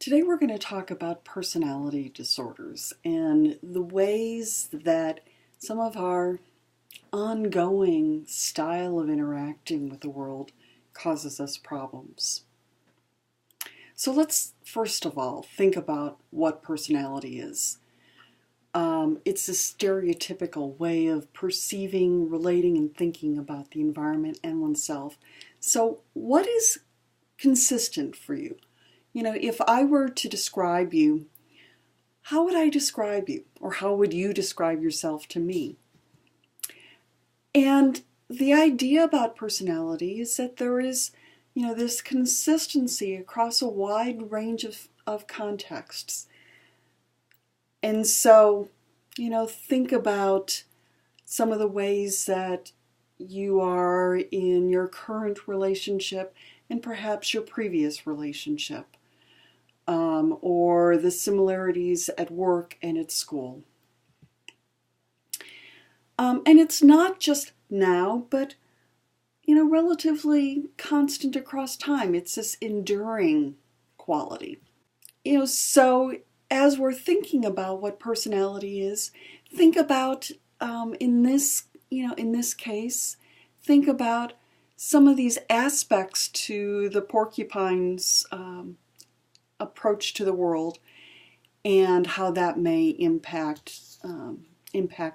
Today we're going to talk about personality disorders and the ways that some of our ongoing style of interacting with the world causes us problems. So let's first of all think about what personality is. It's a stereotypical way of perceiving, relating, and thinking about the environment and oneself. So what is consistent for you? If I were to describe you, how would I describe you? Or how would you describe yourself to me? And the idea about personality is that there is, this consistency across a wide range of contexts. And so, think about some of the ways that you are in your current relationship and perhaps your previous relationship. Or the similarities at work and at school. And it's not just now, but, relatively constant across time. It's this enduring quality. So as we're thinking about what personality is, think about, in this case, think about some of these aspects to the porcupine's approach to the world and how that may impact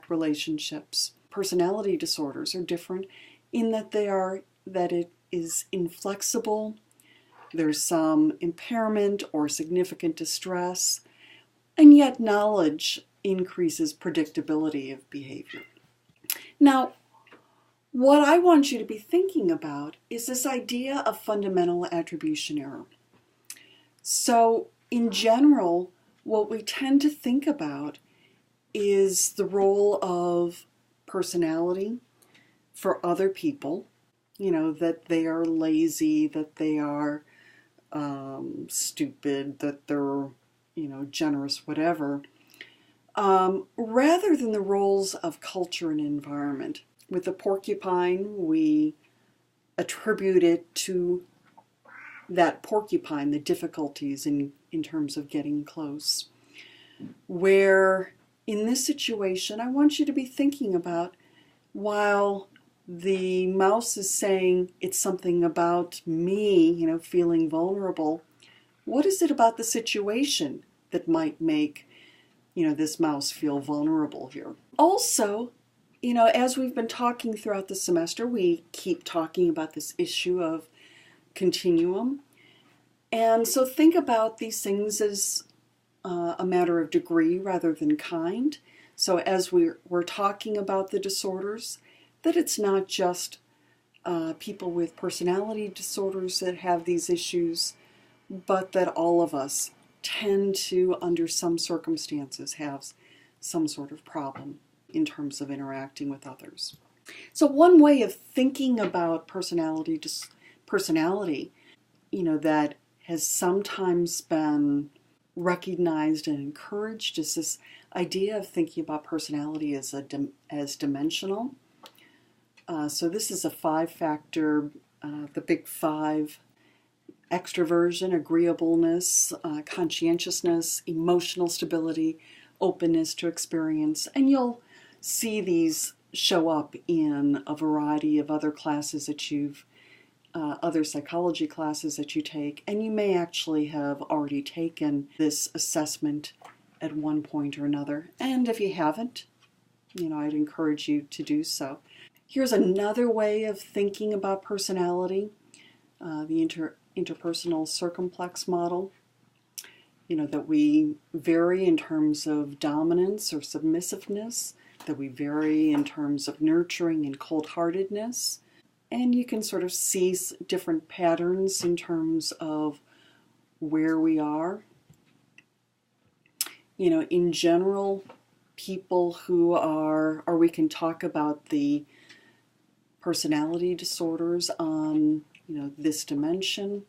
relationships. Personality disorders are different in that it is inflexible. There's some impairment or significant distress, and yet knowledge increases predictability of behavior. Now, what I want you to be thinking about is this idea of fundamental attribution error. So, in general, what we tend to think about is the role of personality for other people, that they are lazy, that they are stupid, that they're, generous, whatever, rather than the roles of culture and environment. With the porcupine, we attribute it to that porcupine, the difficulties in terms of getting close. Where in this situation, I want you to be thinking about, while the mouse is saying it's something about me, feeling vulnerable, what is it about the situation that might make, this mouse feel vulnerable here? Also, as we've been talking throughout the semester, we keep talking about this issue of continuum. And so think about these things as a matter of degree rather than kind. So as we're talking about the disorders, that it's not just people with personality disorders that have these issues, but that all of us tend to, under some circumstances, have some sort of problem in terms of interacting with others. So one way of thinking about personality, that has sometimes been recognized and encouraged is this idea of thinking about personality as dimensional. So this is a 5-factor, the big 5: extroversion, agreeableness, conscientiousness, emotional stability, openness to experience. And you'll see these show up in a variety of other classes that other psychology classes that you take, and you may actually have already taken this assessment at one point or another. And if you haven't, I'd encourage you to do so. Here's another way of thinking about personality, the interpersonal circumplex model, that we vary in terms of dominance or submissiveness, that we vary in terms of nurturing and cold-heartedness. And you can sort of see different patterns in terms of where we are. In general, people who are, or we can talk about the personality disorders on, this dimension,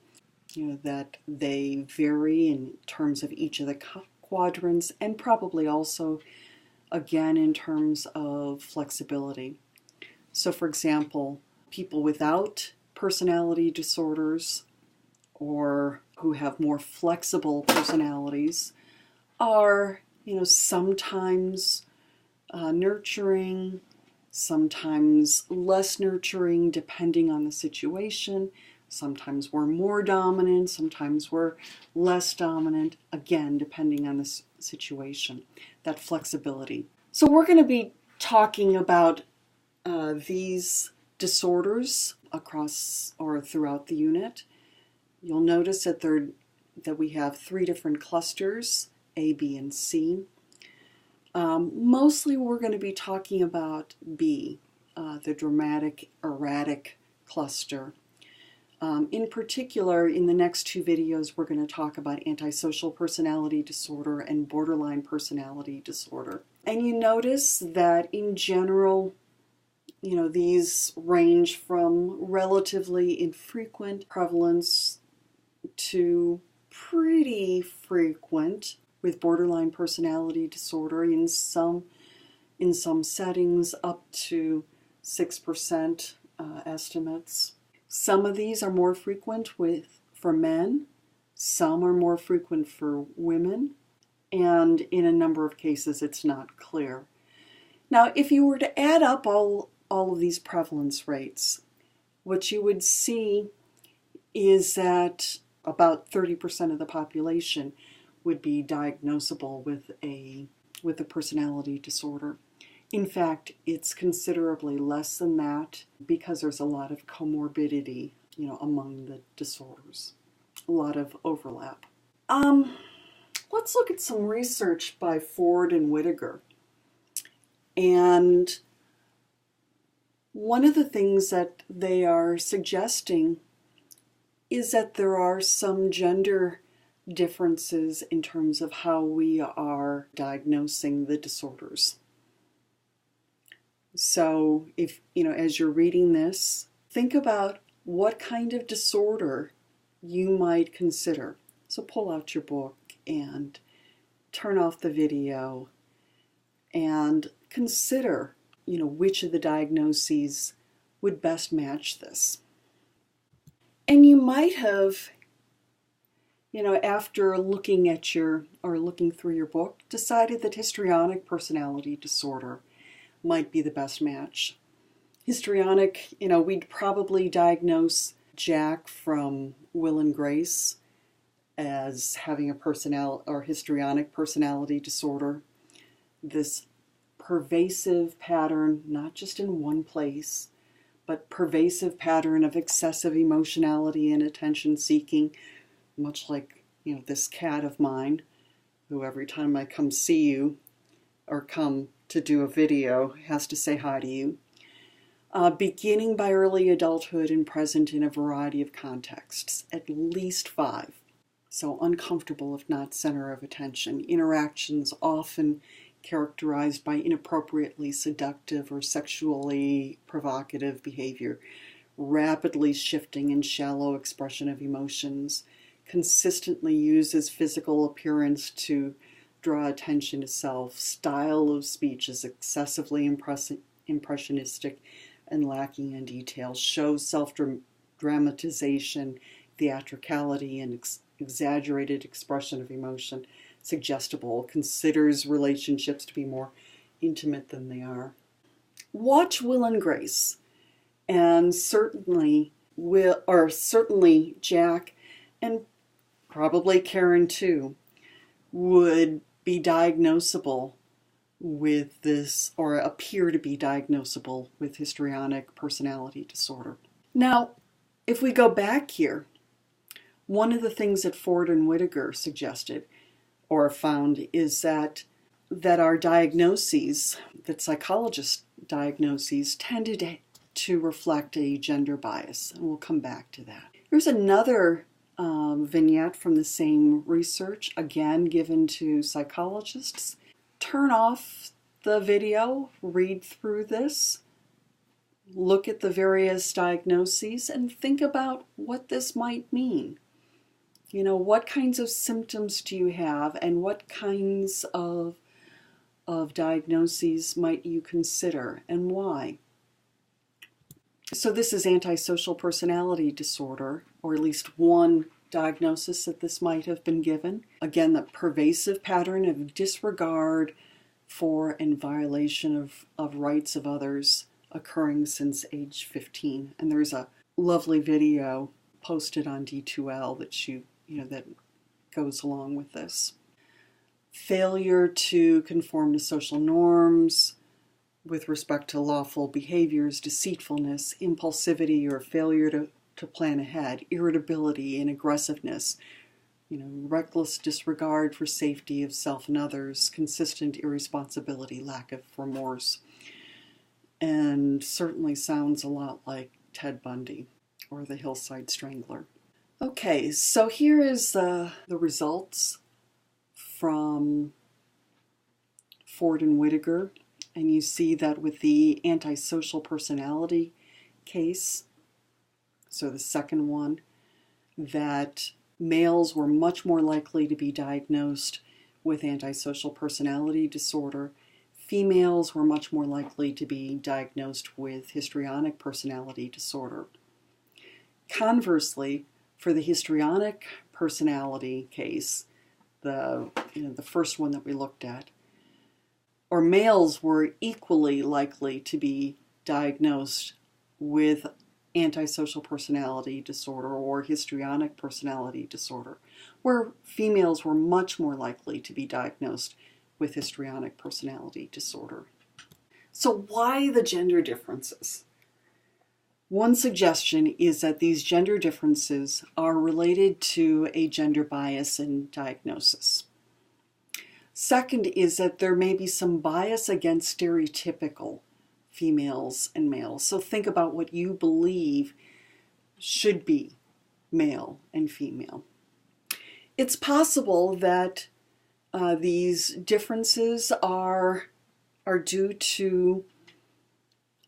that they vary in terms of each of the quadrants, and probably also, again, in terms of flexibility. So, for example, people without personality disorders or who have more flexible personalities are, sometimes nurturing, sometimes less nurturing, depending on the situation. Sometimes we're more dominant, sometimes we're less dominant, again, depending on the situation, that flexibility. So we're going to be talking about these disorders across or throughout the unit. You'll notice that we have 3 different clusters, A, B, and C. Mostly we're going to be talking about B, the dramatic, erratic cluster. In particular, in the next 2 videos, we're going to talk about antisocial personality disorder and borderline personality disorder. And you notice that in general, these range from relatively infrequent prevalence to pretty frequent, with borderline personality disorder in some settings up to 6% estimates. Some of these are more frequent for men, some are more frequent for women, and in a number of cases it's not clear. Now, if you were to add up all of these prevalence rates, what you would see is that about 30% of the population would be diagnosable with a personality disorder. In fact, it's considerably less than that because there's a lot of comorbidity, among the disorders, a lot of overlap. Let's look at some research by Ford and Whittaker. And one of the things that they are suggesting is that there are some gender differences in terms of how we are diagnosing the disorders. So if, as you're reading this, think about what kind of disorder you might consider. So pull out your book and turn off the video and consider, which of the diagnoses would best match this. And you might have, after looking through your book, decided that histrionic personality disorder might be the best match. Histrionic, we'd probably diagnose Jack from Will and Grace as having a histrionic personality disorder. This pervasive pattern, not just in one place, but pervasive pattern of excessive emotionality and attention seeking, much like, this cat of mine, who every time I come see you or come to do a video has to say hi to you. Beginning by early adulthood and present in a variety of contexts, at least 5. So uncomfortable if not center of attention. Interactions often characterized by inappropriately seductive or sexually provocative behavior. Rapidly shifting and shallow expression of emotions. Consistently uses physical appearance to draw attention to self. Style of speech is excessively impressionistic and lacking in detail. Shows self-dramatization, theatricality, and exaggerated expression of emotion. Suggestible. Considers relationships to be more intimate than they are. Watch Will and Grace, and certainly Jack, and probably Karen too, would be diagnosable with this, or appear to be diagnosable with histrionic personality disorder. Now, if we go back here, one of the things that Ford and Whittaker suggested or found is that our diagnoses, that psychologists' diagnoses, tended to reflect a gender bias, and we'll come back to that. Here's another vignette from the same research, again given to psychologists. Turn off the video, read through this, look at the various diagnoses, and think about what this might mean. What kinds of symptoms do you have, and what kinds of diagnoses might you consider, and why? So this is antisocial personality disorder, or at least one diagnosis that this might have been given. Again, the pervasive pattern of disregard for and violation of rights of others occurring since age 15. And there's a lovely video posted on D2L that goes along with this. Failure to conform to social norms with respect to lawful behaviors, deceitfulness, impulsivity, or failure to plan ahead, irritability and aggressiveness, reckless disregard for safety of self and others, consistent irresponsibility, lack of remorse, and certainly sounds a lot like Ted Bundy or the Hillside Strangler. Okay, so here is the results from Ford and Whittaker, and you see that with the antisocial personality case, so the second one, that males were much more likely to be diagnosed with antisocial personality disorder. Females were much more likely to be diagnosed with histrionic personality disorder. Conversely, for the histrionic personality case, the first one that we looked at, or males were equally likely to be diagnosed with antisocial personality disorder or histrionic personality disorder, where females were much more likely to be diagnosed with histrionic personality disorder. So why the gender differences? One suggestion is that these gender differences are related to a gender bias in diagnosis. Second is that there may be some bias against stereotypical females and males. So think about what you believe should be male and female. It's possible that these differences are due to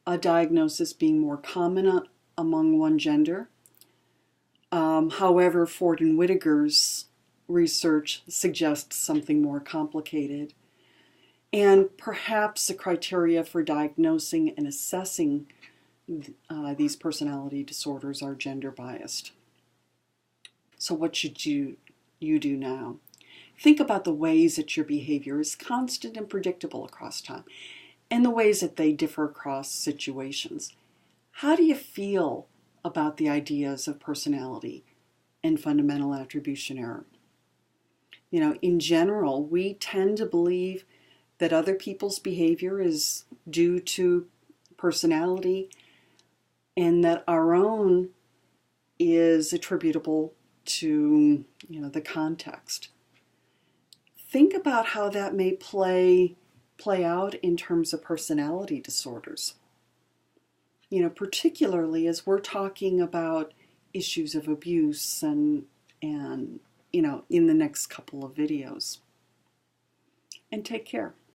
a diagnosis being more common among one gender. However, Ford and Whittaker's research suggests something more complicated. And perhaps the criteria for diagnosing and assessing these personality disorders are gender biased. So what should you do now? Think about the ways that your behavior is constant and predictable across time, and the ways that they differ across situations. How do you feel about the ideas of personality and fundamental attribution error? In general, we tend to believe that other people's behavior is due to personality and that our own is attributable to, the context. Think about how that may play out in terms of personality disorders. Particularly as we're talking about issues of abuse and in the next couple of videos. And take care.